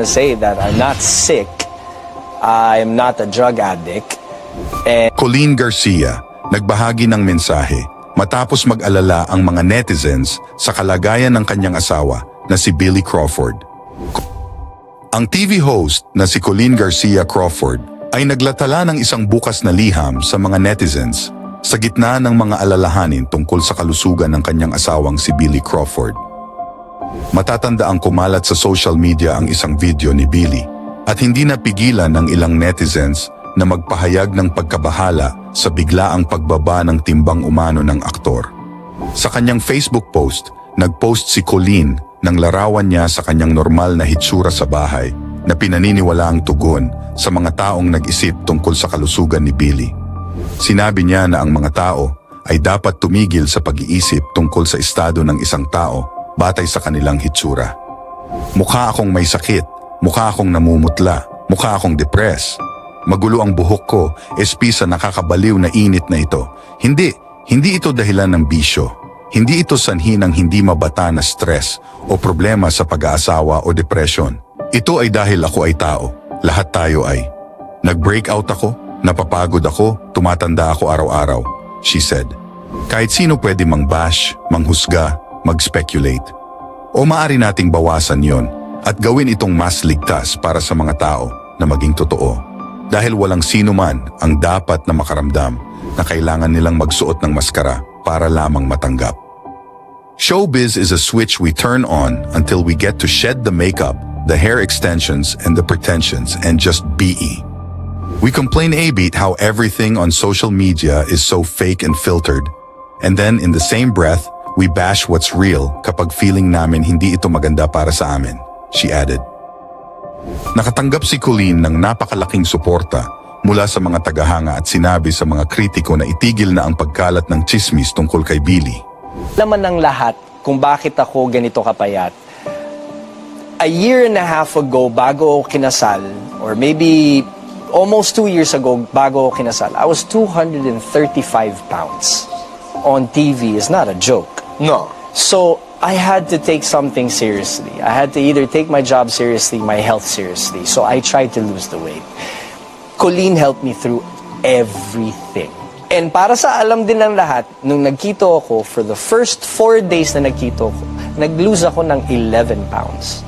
want to say that I'm not sick. I'm not a drug addict. And Colleen Garcia, nagbahagi ng mensahe matapos mag-alala ang mga netizens sa kalagayan ng kanyang asawa na si Billy Crawford. Ang TV host na si Colleen Garcia Crawford ay naglatala ng isang bukas na liham sa mga netizens sa gitna ng mga alalahanin tungkol sa kalusugan ng kanyang asawang si Billy Crawford. Matatanda ang kumalat sa social media ang isang video ni Billy at hindi napigilan ng ilang netizens na magpahayag ng pagkabahala sa biglaang pagbaba ng timbang umano ng aktor. Sa kanyang Facebook post, nagpost si Colleen ng larawan niya sa kanyang normal na hitsura sa bahay na pinaniniwalaang tugon sa mga taong nag-isip tungkol sa kalusugan ni Billy. Sinabi niya na ang mga tao ay dapat tumigil sa pag-iisip tungkol sa estado ng isang tao batay sa kanilang hitsura. Mukha akong may sakit, mukha akong namumutla, mukha akong depressed. Magulo ang buhok ko, espisa nakakabaliw na init na ito. Hindi ito dahilan ng bisyo. Hindi ito sanhi ng hindi mabata na stress o problema sa pag-aasawa o depression. Ito ay dahil ako ay tao. Lahat tayo ay. Nag-breakout ako, napapagod ako, tumatanda ako araw-araw, she said. Kahit sino pwede mang-bash, manghusga, mag-speculate. O maaari nating bawasan yon at gawin itong mas ligtas para sa mga tao na maging totoo. Dahil walang sino man ang dapat na makaramdam na kailangan nilang magsuot ng maskara para lamang matanggap. Showbiz is a switch we turn on until we get to shed the makeup, the hair extensions, and the pretensions and just be. We complain a bit how everything on social media is so fake and filtered, and then in the same breath, we bash what's real kapag feeling namin hindi ito maganda para sa amin, she added. Nakatanggap si Colleen ng napakalaking suporta mula sa mga tagahanga at sinabi sa mga kritiko na itigil na ang pagkalat ng tsismis tungkol kay Billy. laman ng lahat kung bakit ako ganito kapayat. A year and a half ago, bago ako kinasal, or maybe almost 2 years ago, bago ako kinasal, I was 235 pounds. On TV is not a joke. No. So, I had to take something seriously. I had to either take my job seriously, my health seriously. So, I tried to lose the weight. Colleen helped me through everything. And para sa alam din ng lahat, nung nagkito ako, for the first 4 days na nagkito ako, nag-lose ako ng 11 pounds.